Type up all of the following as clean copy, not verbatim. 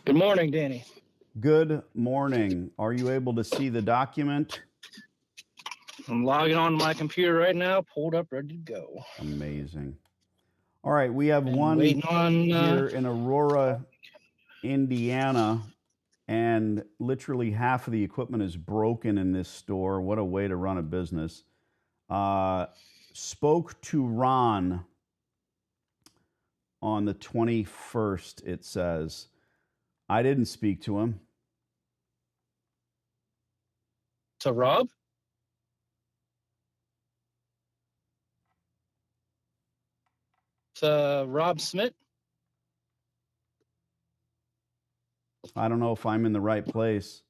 Good morning, Danny. Good morning. Are you able to see the document? I'm logging on my computer right now, pulled up, ready to go. Amazing. All right, we have And one waiting on here in Aurora, Indiana, and literally half of the equipment is broken in this store. What a way to run a business. Spoke to Ron on the 21st, it says. I didn't speak to him. to Rob. To Rob Smith. I don't know if I'm in the right place.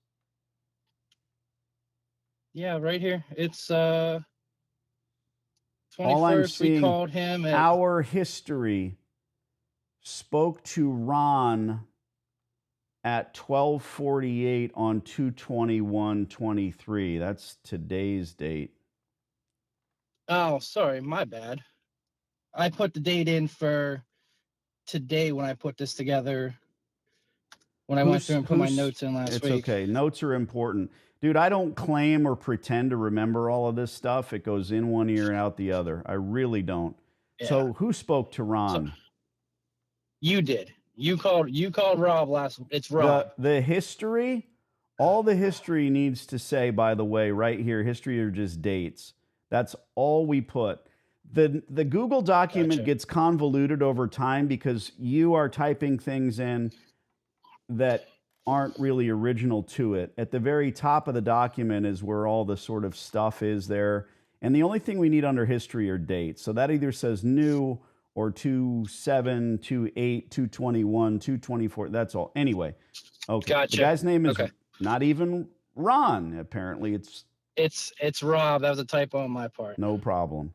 Yeah, right here. It's 21st. All I'm seeing, we called him at our history. Spoke to Ron at 12:48 on 2/21/23. That's today's date. Oh, sorry, my bad. I put the date in for today when I put this together. When I went through and put my notes in last week. It's okay. Notes are important. Dude, I don't claim or pretend to remember all of this stuff. It goes in one ear and out the other. I really don't. Yeah. So who spoke to Ron? You did. You called Rob last. It's Rob. The history, all the history needs to say, by the way, right here, history are just dates. That's all we put. The Google document gets convoluted over time because you are typing things in that aren't really original to it. At the very top of the document is where all the sort of stuff is there. And the only thing we need under history are dates. So that either says new or 2/7, 2/8, 2/21, 2/24. That's all. Anyway, okay. Gotcha. The guy's name is not even Ron. Apparently, it's Rob. That was a typo on my part. No problem.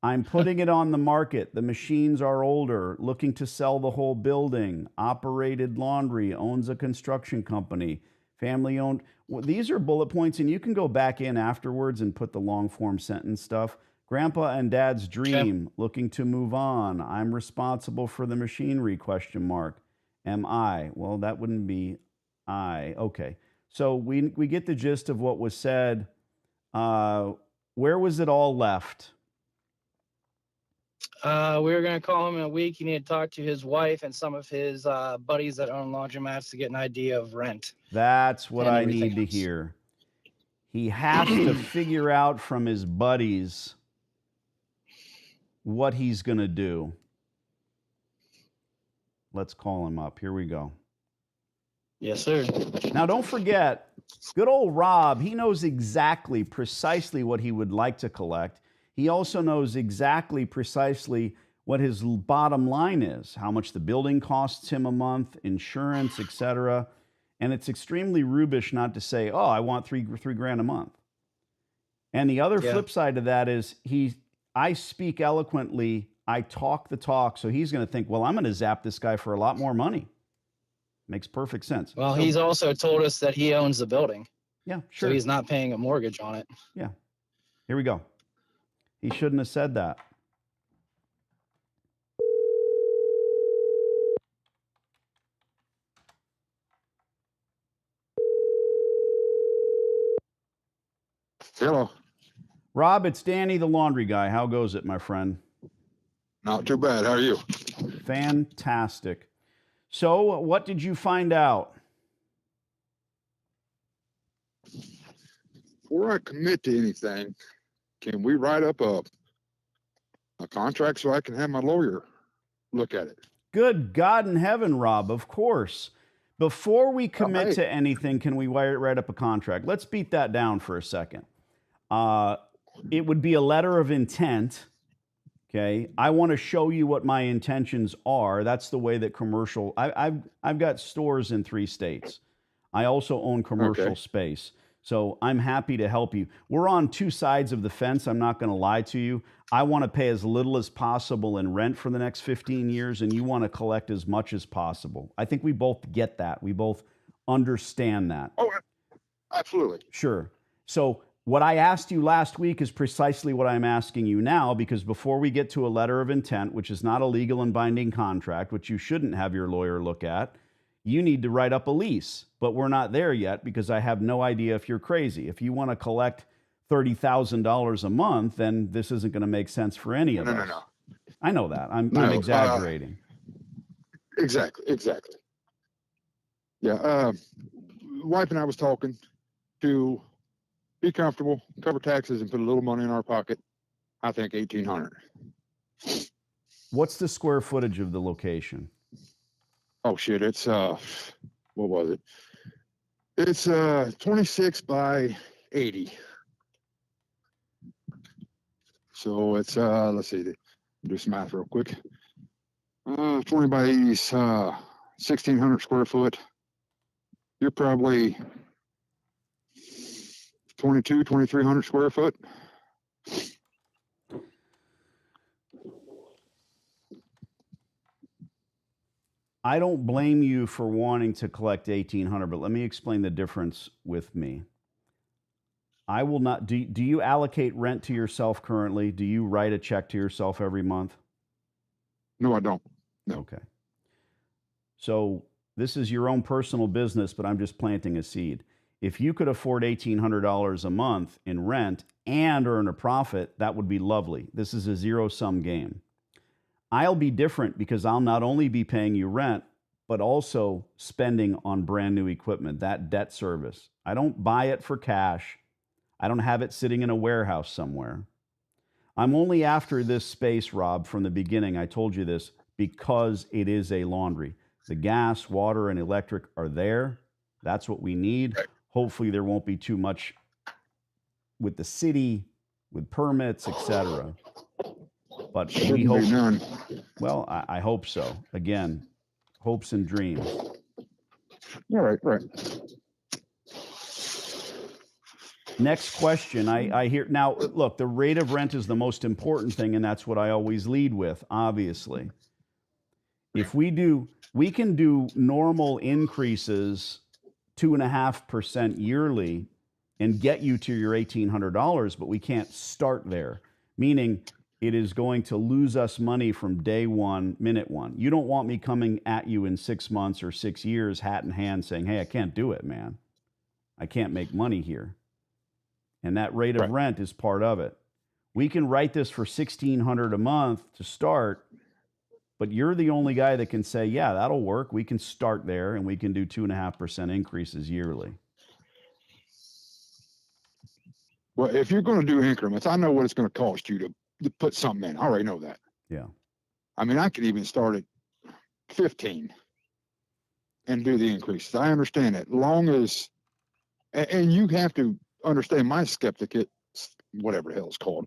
I'm putting it on the market. The machines are older, looking to sell the whole building. Operated laundry, owns a construction company, family owned. Well, these are bullet points, and you can go back in afterwards and put the long form sentence stuff. Grandpa and dad's dream, looking to move on. I'm responsible for the machinery, ? Am I? Well, that wouldn't be I. Okay. So we get the gist of what was said. Where was it all left? We were going to call him in a week. You need to talk to his wife and some of his buddies that own laundromats to get an idea of rent. That's what I need to hear. He has to figure out from his buddies what he's going to do. Let's call him up. Here we go. Yes, sir. Now, don't forget, good old Rob, he knows exactly, precisely what he would like to collect. He also knows exactly, precisely what his bottom line is, how much the building costs him a month, insurance, etc. And it's extremely rubish not to say, oh, I want three grand a month. And the other flip side of that is I speak eloquently, I talk the talk, so he's going to think, well, I'm going to zap this guy for a lot more money. Makes perfect sense. Well, he's also told us that he owns the building. Yeah, sure. So he's not paying a mortgage on it. Yeah. Here we go. He shouldn't have said that. Hello. Rob, it's Danny, the laundry guy. How goes it, my friend? Not too bad. How are you? Fantastic. So, what did you find out? Before I commit to anything, can we write up a contract so I can have my lawyer look at it? Good God in heaven, Rob, of course. Before we commit to anything, can we write up a contract? Let's beat that down for a second. It would be a letter of intent. Okay, I want to show you what my intentions are. That's the way that commercial. I've got stores in 3 states. I also own commercial space, so I'm happy to help you. We're on 2 sides of the fence. I'm not going to lie to you. I want to pay as little as possible in rent for the next 15 years, and you want to collect as much as possible. I think we both get that. We both understand that. Oh, absolutely. Sure. So what I asked you last week is precisely what I'm asking you now, because before we get to a letter of intent, which is not a legal and binding contract, which you shouldn't have your lawyer look at, you need to write up a lease. But we're not there yet because I have no idea if you're crazy. If you want to collect $30,000 a month, then this isn't going to make sense for any of us. No. I know that. I'm No, exaggerating. Exactly. Yeah. Wife and I was talking to be comfortable, cover taxes, and put a little money in our pocket. I think 1,800. What's the square footage of the location? Oh shit! It's what was it? It's 26 by 80. So it's let's see, do some math real quick. 20 by 80 is 1,600 square foot. You're probably 2,300 square foot. I don't blame you for wanting to collect 1,800, but let me explain the difference with me. I will not. Do you allocate rent to yourself currently? Do you write a check to yourself every month? No, I don't. No. Okay. So this is your own personal business, but I'm just planting a seed. If you could afford $1,800 a month in rent and earn a profit, that would be lovely. This is a zero-sum game. I'll be different because I'll not only be paying you rent, but also spending on brand new equipment, that debt service. I don't buy it for cash. I don't have it sitting in a warehouse somewhere. I'm only after this space, Rob, from the beginning. I told you this because it is a laundry. The gas, water, and electric are there. That's what we need. Hopefully there won't be too much with the city, with permits, etc. But we hope, none. well, I hope so. Again, hopes and dreams. Right. Next question. I hear now, look, the rate of rent is the most important thing, and that's what I always lead with, obviously. If we can do normal increases 2.5% yearly and get you to your $1,800, but we can't start there, meaning it is going to lose us money from day one, minute one. You don't want me coming at you in 6 months or 6 years, hat in hand, saying, hey, I can't do it, man. I can't make money here. And that rate of rent is part of it. We can write this for $1,600 a month to start, but you're the only guy that can say, yeah, that'll work. We can start there and we can do 2.5% increases yearly. Well, if you're going to do increments, I know what it's going to cost you to put something in. I already know that. Yeah. I mean, I could even start at 15 and do the increases. I understand that. Long as, and you have to understand my skeptic, whatever the hell it's called.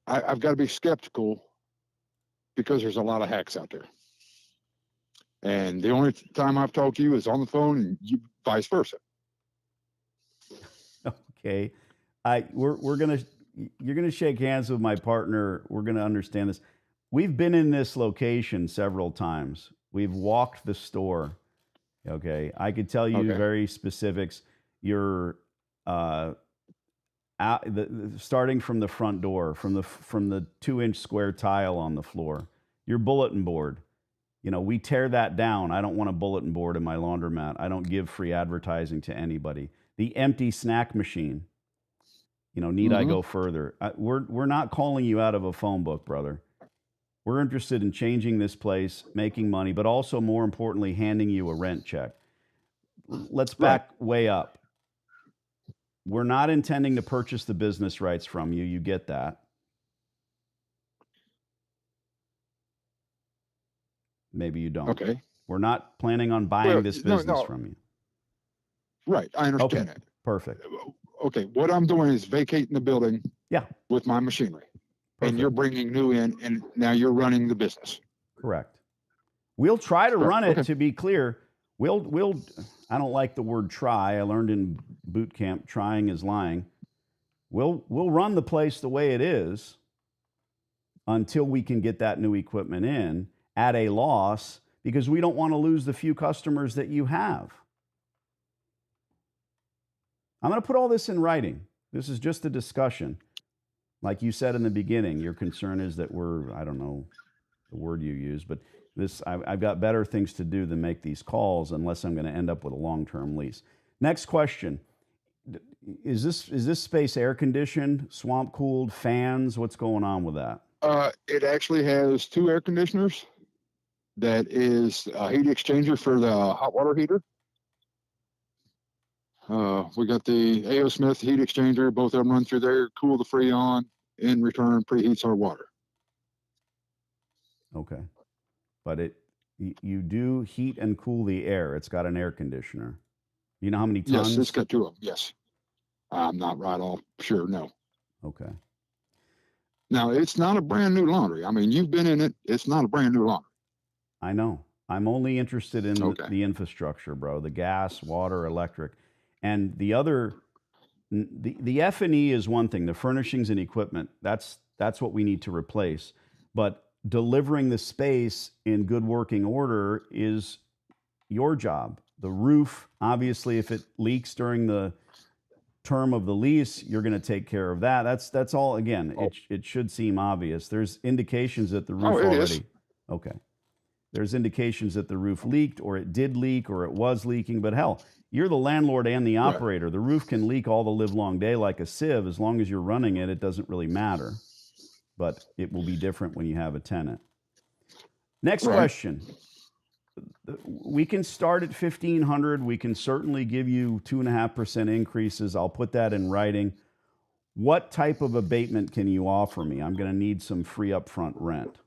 I've got to be skeptical because there's a lot of hacks out there. And the only time I've talked to you is on the phone, and you vice versa. Okay. You're gonna shake hands with my partner. We're gonna understand this. We've been in this location several times. We've walked the store. Okay, I could tell you very specifics. You're starting from the front door, from the 2-inch square tile on the floor. Your bulletin board. You know, we tear that down. I don't want a bulletin board in my laundromat. I don't give free advertising to anybody. The empty snack machine. You know, need I go further? We're not calling you out of a phone book, brother. We're interested in changing this place, making money, but also more importantly, handing you a rent check. Let's back way up. We're not intending to purchase the business rights from you. You get that. Maybe you don't. Okay. We're not planning on buying this business from you. Right. I understand that. Perfect. Okay. What I'm doing is vacating the building with my machinery. Perfect. And you're bringing new in, and now you're running the business. Correct. We'll try to run it, to be clear. We'll I don't like the word try. I learned in boot camp trying is lying. We'll run the place the way it is until we can get that new equipment in at a loss, because we don't want to lose the few customers that you have. I'm going to put all this in writing. This is just a discussion. Like you said in the beginning, your concern is that we're, I don't know, the word you use, but I've got better things to do than make these calls unless I'm going to end up with a long-term lease. Next question. Is this space air conditioned, swamp cooled, fans? What's going on with that? It actually has 2 air conditioners. That is a heat exchanger for the hot water heater. We got the A.O. Smith heat exchanger. Both of them run through there, cool the Freon, in return preheats our water. Okay. But you do heat and cool the air. It's got an air conditioner. You know how many tons? Yes, it's got 2 of them. Yes. I'm not right off sure, no. Okay. Now, it's not a brand new laundry. I mean, you've been in it. It's not a brand new laundry. I know. I'm only interested in the infrastructure, bro. The gas, water, electric. And the other, the F&E is one thing. The furnishings and equipment, that's what we need to replace. But delivering the space in good working order is your job. The roof, obviously, if it leaks during the term of the lease, you're going to take care of that. That's all. Again, it should seem obvious. There's indications that the roof already. Is. Okay. There's indications that the roof leaked, or it did leak, or it was leaking. But hell, you're the landlord and the operator. Right. The roof can leak all the live long day like a sieve. As long as you're running it, it doesn't really matter. But it will be different when you have a tenant. Next question. We can start at $1,500. We can certainly give you 2.5% increases. I'll put that in writing. What type of abatement can you offer me? I'm going to need some free upfront rent.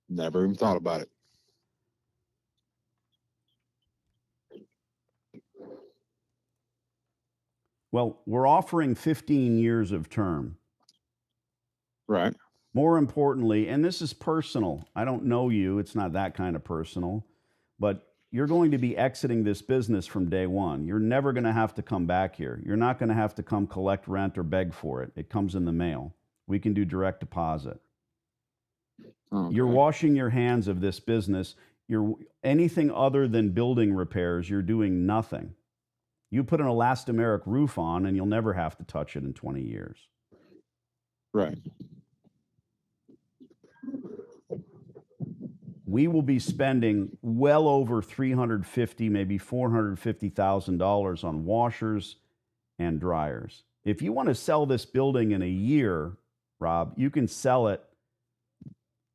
Never even thought about it. Well, we're offering 15 years of term. Right. More importantly, and this is personal. I don't know you. It's not that kind of personal. But you're going to be exiting this business from day one. You're never going to have to come back here. You're not going to have to come collect rent or beg for it. It comes in the mail. We can do direct deposit. Okay. You're washing your hands of this business. Anything other than building repairs, you're doing nothing. You put an elastomeric roof on and you'll never have to touch it in 20 years. Right. We will be spending well over $350,000, maybe $450,000 on washers and dryers. If you want to sell this building in a year, Rob, you can sell it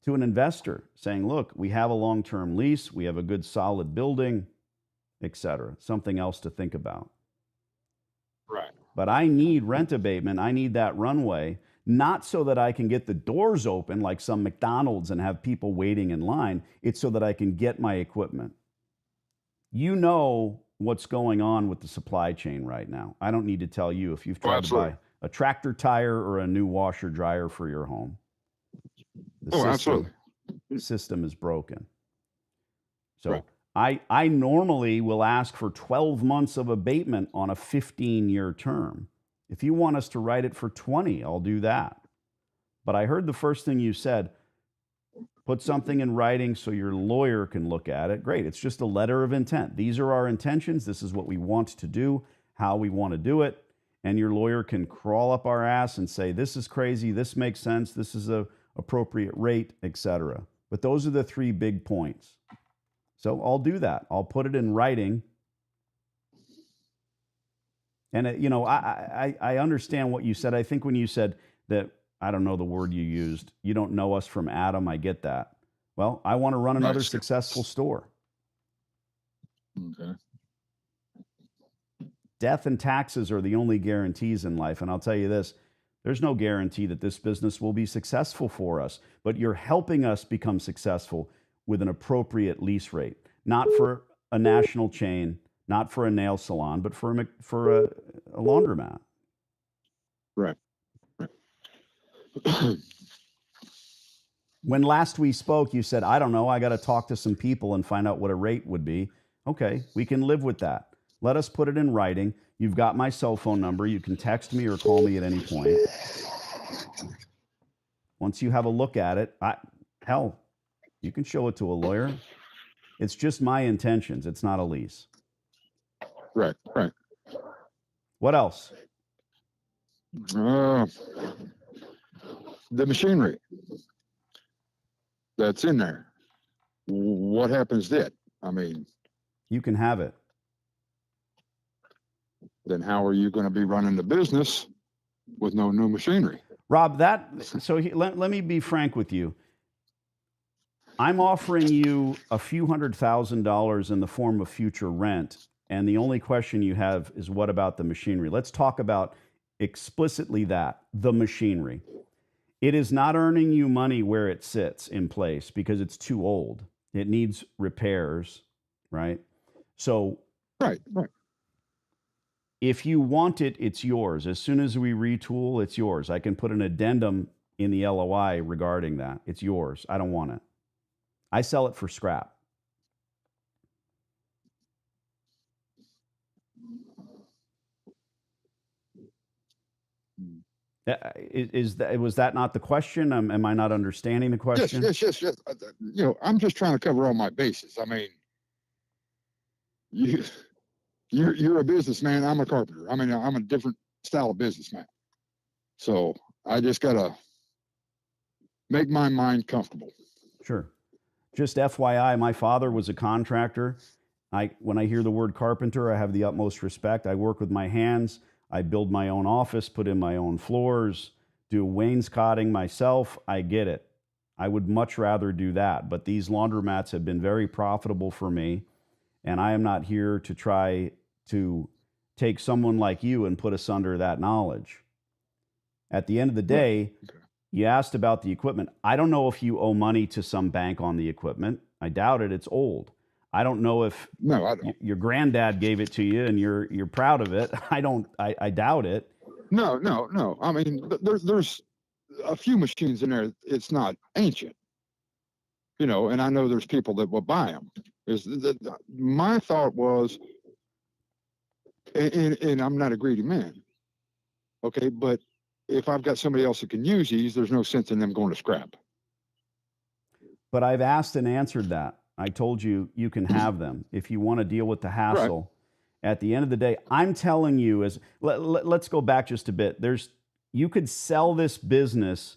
to an investor saying, look, we have a long-term lease, we have a good solid building, etc. Something else to think about. Right. But I need rent abatement. I need that runway, not so that I can get the doors open like some McDonald's and have people waiting in line. It's so that I can get my equipment. You know what's going on with the supply chain right now. I don't need to tell you if you've tried to buy a tractor tire or a new washer dryer for your home. The system is broken. So I normally will ask for 12 months of abatement on a 15-year term. If you want us to write it for 20, I'll do that. But I heard the first thing you said, put something in writing so your lawyer can look at it. Great. It's just a letter of intent. These are our intentions. This is what we want to do, how we want to do it. And your lawyer can crawl up our ass and say, this is crazy. This makes sense. This is a appropriate rate, etc. But those are the 3 big points. So I'll do that. I'll put it in writing. And, I understand what you said. I think when you said that, I don't know the word you used, you don't know us from Adam, I get that. Well, I want to run another successful store. Okay. Death and taxes are the only guarantees in life. And I'll tell you this, there's no guarantee that this business will be successful for us, but you're helping us become successful with an appropriate lease rate, not for a national chain, not for a nail salon, but for a laundromat. Right. When last we spoke, you said, I don't know, I got to talk to some people and find out what a rate would be. Okay, we can live with that. Let us put it in writing. You've got my cell phone number. You can text me or call me at any point. Once you have a look at it, hell, you can show it to a lawyer. It's just my intentions. It's not a lease. Right. What else? The machinery that's in there. What happens then? I mean, You can have it. then how are you going to be running the business with no new machinery? Rob, let me be frank with you. I'm offering you a few $100,000 in the form of future rent. And the only question you have is, what about the machinery? Let's talk about explicitly that, the machinery. It is not earning you money where it sits in place because it's too old. It needs repairs, right? So Right. if you want it, it's yours. As soon as we retool, it's yours. I can put an addendum in the LOI regarding that. It's yours. I don't want it. I sell it for scrap. Was that not the question? Am I not understanding the question? Yes. I'm just trying to cover all my bases. I mean, you're a businessman. I'm a carpenter. I mean, I'm a different style of businessman. So I just gotta make my mind comfortable. Sure. Just FYI, my father was a contractor. When I hear the word carpenter, I have the utmost respect. I work with my hands. I build my own office, put in my own floors, do wainscoting myself. I get it. I would much rather do that. But these laundromats have been very profitable for me. And I am not here to try to take someone like you and put us under that knowledge. At the end of the day, you asked about the equipment. I don't know if you owe money to some bank on the equipment. I doubt it. It's old. I don't know if your granddad gave it to you and you're proud of it. I doubt it. No. I mean, there's a few machines in there. It's not ancient, and I know there's people that will buy them. My thought was, and I'm not a greedy man, okay, but if I've got somebody else that can use these, there's no sense in them going to scrap. But I've asked and answered that. I told you can have them if you want to deal with the hassle. Right. At the end of the day, I'm telling you, let's go back just a bit. You could sell this business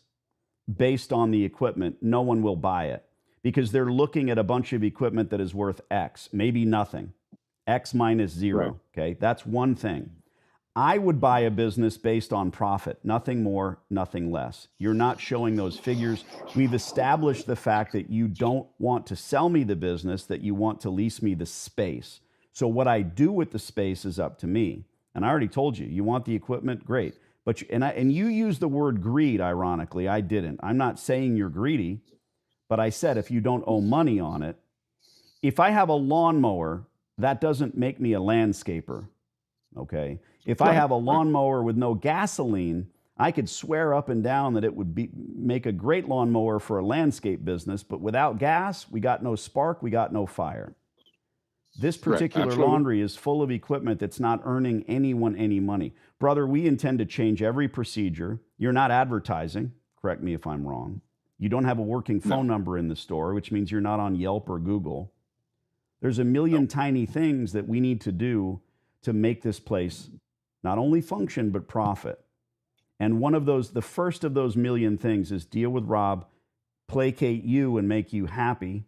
based on the equipment. No one will buy it because they're looking at a bunch of equipment that is worth X, maybe nothing, X minus zero. Right. Okay, that's one thing. I would buy a business based on profit, nothing more, nothing less. You're not showing those figures. We've established the fact that you don't want to sell me the business, that you want to lease me the space. So what I do with the space is up to me. And I already told you, you want the equipment, great. But you use the word greed, ironically. I didn't. I'm not saying you're greedy, but I said if you don't owe money on it. If I have a lawnmower, that doesn't make me a landscaper, okay? If I have a lawnmower with no gasoline, I could swear up and down that it would make a great lawnmower for a landscape business, but without gas, we got no spark, we got no fire. This particular laundry is full of equipment that's not earning anyone any money. Brother, we intend to change every procedure. You're not advertising. Correct me if I'm wrong. You don't have a working phone number in the store, which means you're not on Yelp or Google. There's a million tiny things that we need to do to make this place not only function, but profit. And the first of those million things is deal with Rob, placate you and make you happy.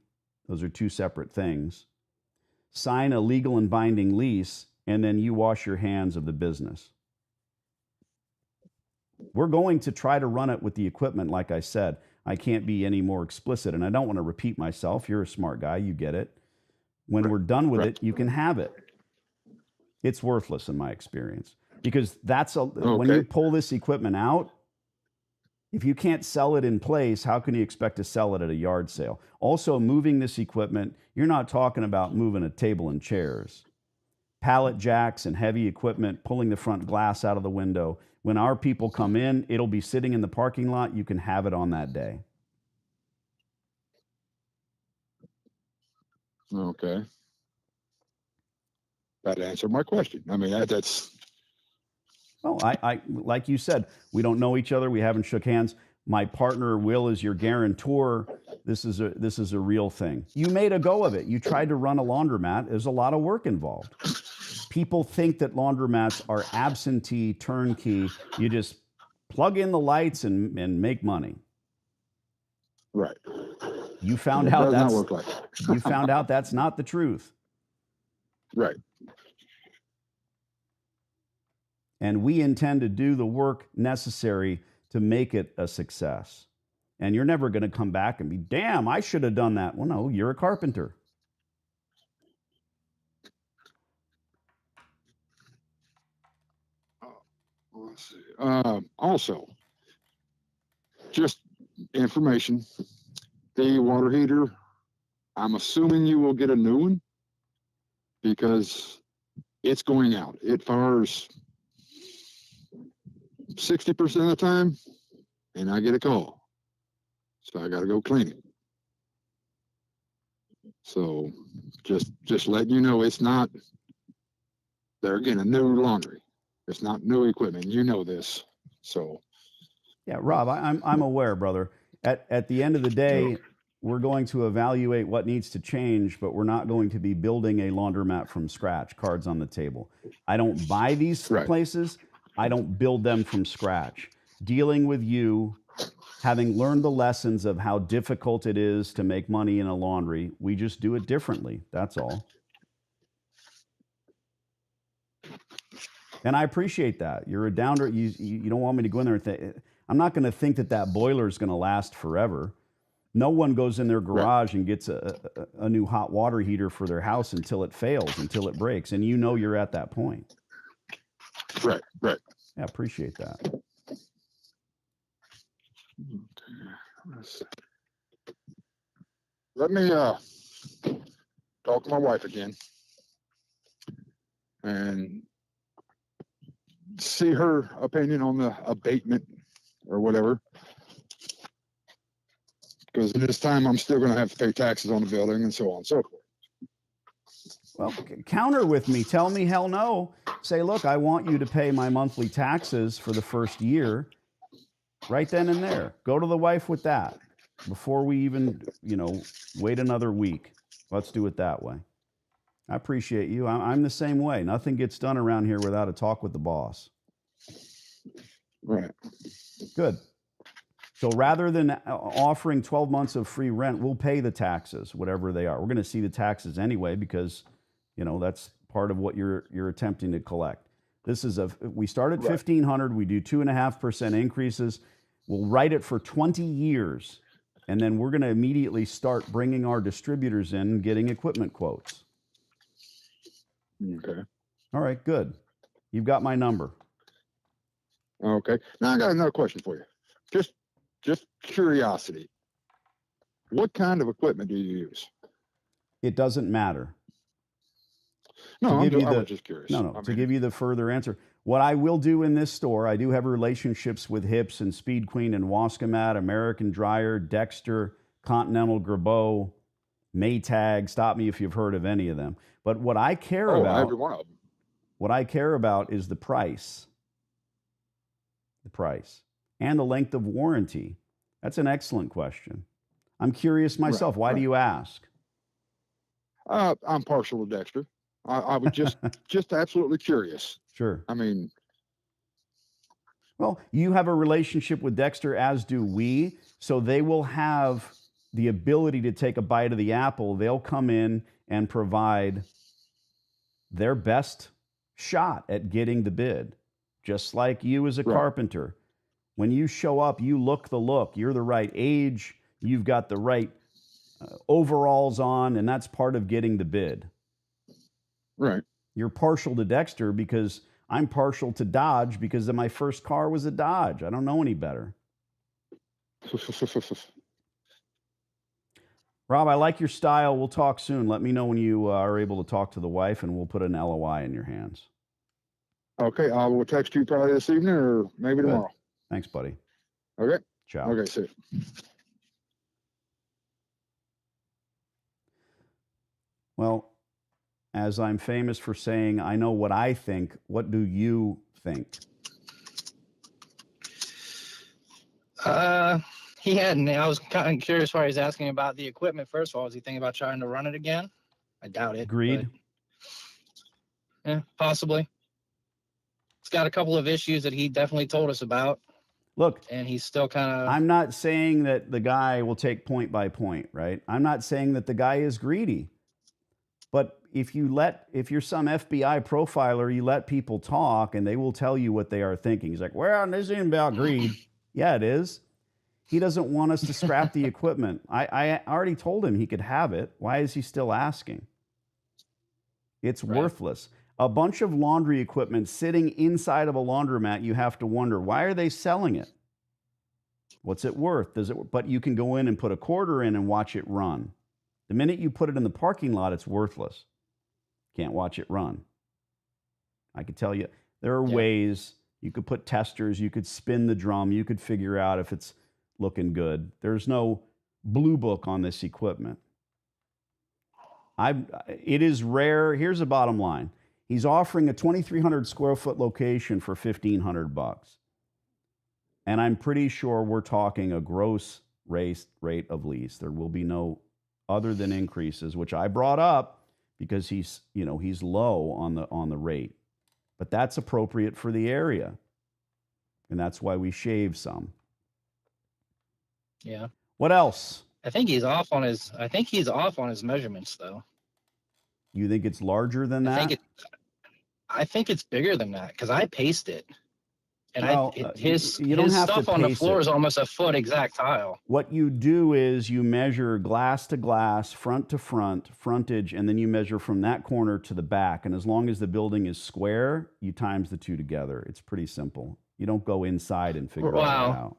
Those are two separate things. Sign a legal and binding lease, and then you wash your hands of the business. We're going to try to run it with the equipment, like I said. I can't be any more explicit, and I don't want to repeat myself. You're a smart guy. You get it. When we're done with it, you can have it. It's worthless in my experience. Because when you pull this equipment out, if you can't sell it in place, how can you expect to sell it at a yard sale? Also, moving this equipment, you're not talking about moving a table and chairs. Pallet jacks and heavy equipment, pulling the front glass out of the window. When our people come in, it'll be sitting in the parking lot. You can have it on that day. Okay. That answered my question. I mean, that's... Well, I like you said, we don't know each other. We haven't shook hands. My partner Will is your guarantor. This is a real thing. You made a go of it. You tried to run a laundromat. There's a lot of work involved. People think that laundromats are absentee, turnkey. You just plug in the lights and make money. Right. You found It out does not that's work like that. you found out that's not the truth. Right. And we intend to do the work necessary to make it a success. And you're never going to come back and be, damn, I should have done that. Well, no, you're a carpenter. Let's see. Also, just information, the water heater, I'm assuming you will get a new one because it's going out. It fires 60% of the time, and I get a call. So I got to go clean it. So just letting you know, it's not, they're getting a new laundry. It's not new equipment. You know this. So. Yeah, Rob, I'm aware, brother. At the end of the day, we're going to evaluate what needs to change, but we're not going to be building a laundromat from scratch, cards on the table. I don't buy these places. I don't build them from scratch. Dealing with you, having learned the lessons of how difficult it is to make money in a laundry, we just do it differently. That's all. And I appreciate that. You're a downer. You don't want me to go in there and think, I'm not going to think that boiler is going to last forever. No one goes in their garage and gets a new hot water heater for their house until it fails, until it breaks. And you know you're at that point. Right. Yeah, appreciate that. Let me talk to my wife again and see her opinion on the abatement or whatever. Because this time I'm still going to have to pay taxes on the building and so on and so forth. Well, counter with me. Tell me hell no. Say, look, I want you to pay my monthly taxes for the first year. Right then and there. Go to the wife with that before we even, wait another week. Let's do it that way. I appreciate you. I'm the same way. Nothing gets done around here without a talk with the boss. Right. Good. So rather than offering 12 months of free rent, we'll pay the taxes, whatever they are. We're going to see the taxes anyway because, that's part of what you're attempting to collect. This is we start at $1,500. We do 2.5% increases. We'll write it for 20 years, and then we're going to immediately start bringing our distributors in and getting equipment quotes. Okay. All right, good. You've got my number. Okay. Now I got another question for you. Just curiosity. What kind of equipment do you use? It doesn't matter. No, I was just curious. To give you the further answer. What I will do in this store, I do have relationships with Hips and Speed Queen and Wascomat, American Dryer, Dexter, Continental Grabeau, Maytag. Stop me if you've heard of any of them. But what I care about, every one of them. What I care about is the price. The price. And the length of warranty. That's an excellent question. I'm curious myself. Why do you ask? I'm partial to Dexter. I was just absolutely curious. Sure. I mean, well, you have a relationship with Dexter, as do we, so they will have the ability to take a bite of the apple. They'll come in and provide their best shot at getting the bid, just like you as a carpenter. When you show up, you look the look. You're the right age. You've got the right overalls on, and that's part of getting the bid. Right. You're partial to Dexter because I'm partial to Dodge because my first car was a Dodge. I don't know any better. Rob, I like your style. We'll talk soon. Let me know when you are able to talk to the wife, and we'll put an LOI in your hands. Okay. I will text you probably this evening or maybe tomorrow. Thanks, buddy. Okay. Ciao. Okay, see you. Well, as I'm famous for saying, I know what I think. What do you think? He hadn't. I was kind of curious why he's asking about the equipment. First of all, is he thinking about trying to run it again? I doubt it. Agreed. Yeah, possibly. It's got a couple of issues that he definitely told us about. Look, and he's still kind of. I'm not saying that the guy will take point by point, right? I'm not saying that the guy is greedy. But if you're some FBI profiler, you let people talk and they will tell you what they are thinking. He's like, well, this isn't about greed. Yeah, it is. He doesn't want us to scrap the equipment. I already told him he could have it. Why is he still asking? It's worthless. A bunch of laundry equipment sitting inside of a laundromat, you have to wonder, why are they selling it? What's it worth? But you can go in and put a quarter in and watch it run. The minute you put it in the parking lot, it's worthless. Can't watch it run. I could tell you, there are ways you could put testers, you could spin the drum, you could figure out if it's looking good. There's no blue book on this equipment. It is rare. Here's the bottom line. He's offering a 2,300 square foot location for $1,500. And I'm pretty sure we're talking a gross rate of lease. There will be no other than increases, which I brought up because he's low on the rate. But that's appropriate for the area. And that's why we shave some. Yeah. What else? I think he's off on his measurements though. You think it's larger than that? I think it's bigger than that because I paced it. And his stuff on the floor is almost a foot exact tile. What you do is you measure glass to glass, front to front, frontage, and then you measure from that corner to the back. And as long as the building is square, you times the two together. It's pretty simple. You don't go inside and figure it out.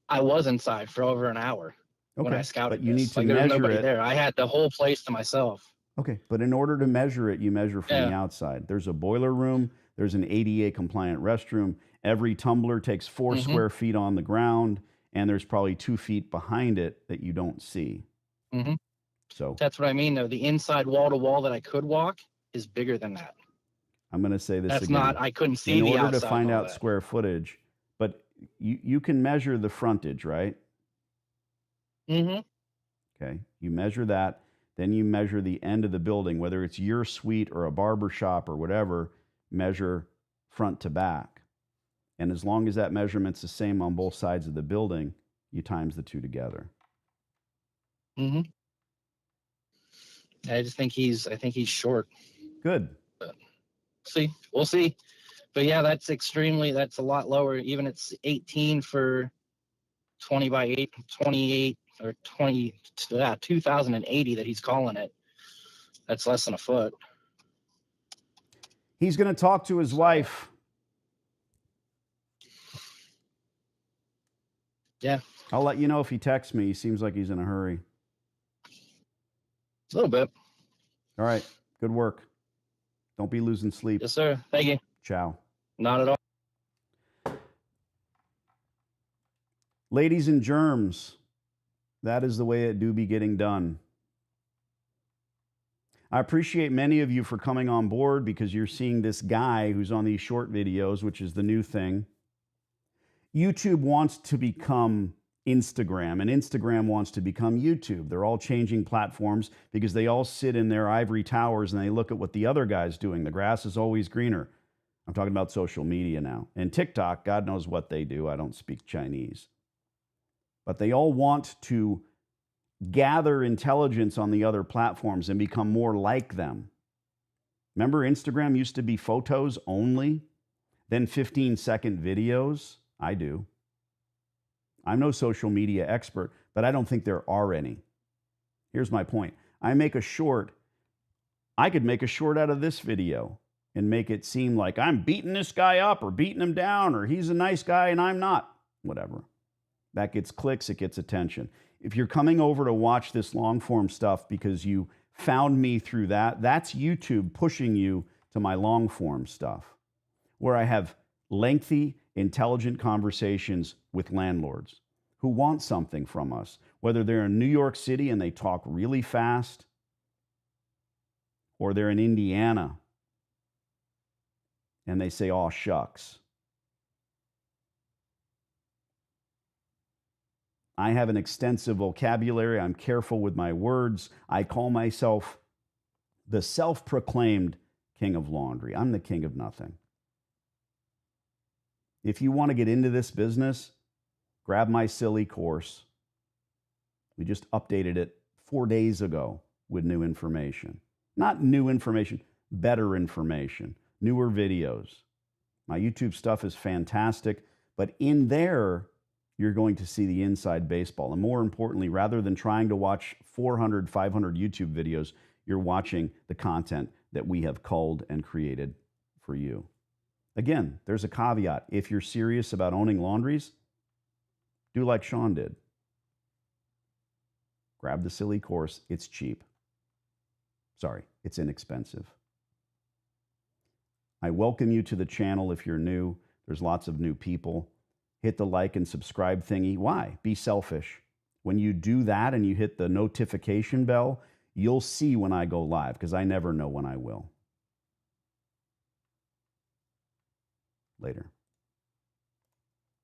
I was inside for over an hour when I scouted. But you need to there was measure nobody it. there. I had the whole place to myself. Okay, but in order to measure it, you measure from the outside. There's a boiler room. There's an ADA compliant restroom. Every tumbler takes 4 square feet on the ground, and there's probably 2 feet behind it that you don't see. Mm-hmm. So that's what I mean, though. The inside wall to wall that I could walk is bigger than that. I'm going to say this That's again. not. I couldn't see in the order outside. To find out square footage, but you can measure the frontage, right? Mm-hmm. Okay, you measure that. Then you measure the end of the building, whether it's your suite or a barber shop or whatever, measure front to back. And as long as that measurement's the same on both sides of the building, you times the two together. Mm-hmm. I think he's short. Good. But we'll see. But yeah, that's a lot lower. Even it's 18 for 20 by 8, 28 or 20, 2080 that he's calling it. That's less than a foot. He's going to talk to his wife. Yeah. I'll let you know if he texts me. He seems like he's in a hurry. A little bit. All right. Good work. Don't be losing sleep. Yes, sir. Thank you. Ciao. Not at all. Ladies and germs, that is the way it do be getting done. I appreciate many of you for coming on board because you're seeing this guy who's on these short videos, which is the new thing. YouTube wants to become Instagram, and Instagram wants to become YouTube. They're all changing platforms because they all sit in their ivory towers and they look at what the other guy's doing. The grass is always greener. I'm talking about social media now. And TikTok, God knows what they do. I don't speak Chinese. But they all want to gather intelligence on the other platforms and become more like them. Remember, Instagram used to be photos only, then 15-second videos? I do. I'm no social media expert, but I don't think there are any. Here's my point. I could make a short out of this video and make it seem like I'm beating this guy up or beating him down or he's a nice guy and I'm not. Whatever. That gets clicks, it gets attention. If you're coming over to watch this long form stuff because you found me through that, that's YouTube pushing you to my long form stuff, where I have lengthy, intelligent conversations with landlords who want something from us, whether they're in New York City and they talk really fast, or they're in Indiana and they say, "Aw, shucks." I have an extensive vocabulary. I'm careful with my words. I call myself the self-proclaimed king of laundry. I'm the king of nothing. If you want to get into this business, grab my silly course. We just updated it 4 days ago with new information. Not new information, better information, newer videos. My YouTube stuff is fantastic, but in there, you're going to see the inside baseball. And more importantly, rather than trying to watch 400, 500 YouTube videos, you're watching the content that we have culled and created for you. Again, there's a caveat. If you're serious about owning laundries, do like Sean did. Grab the silly course. It's cheap. Sorry, it's inexpensive. I welcome you to the channel if you're new. There's lots of new people. Hit the like and subscribe thingy. Why? Be selfish. When you do that and you hit the notification bell, you'll see when I go live, because I never know when I will. Later.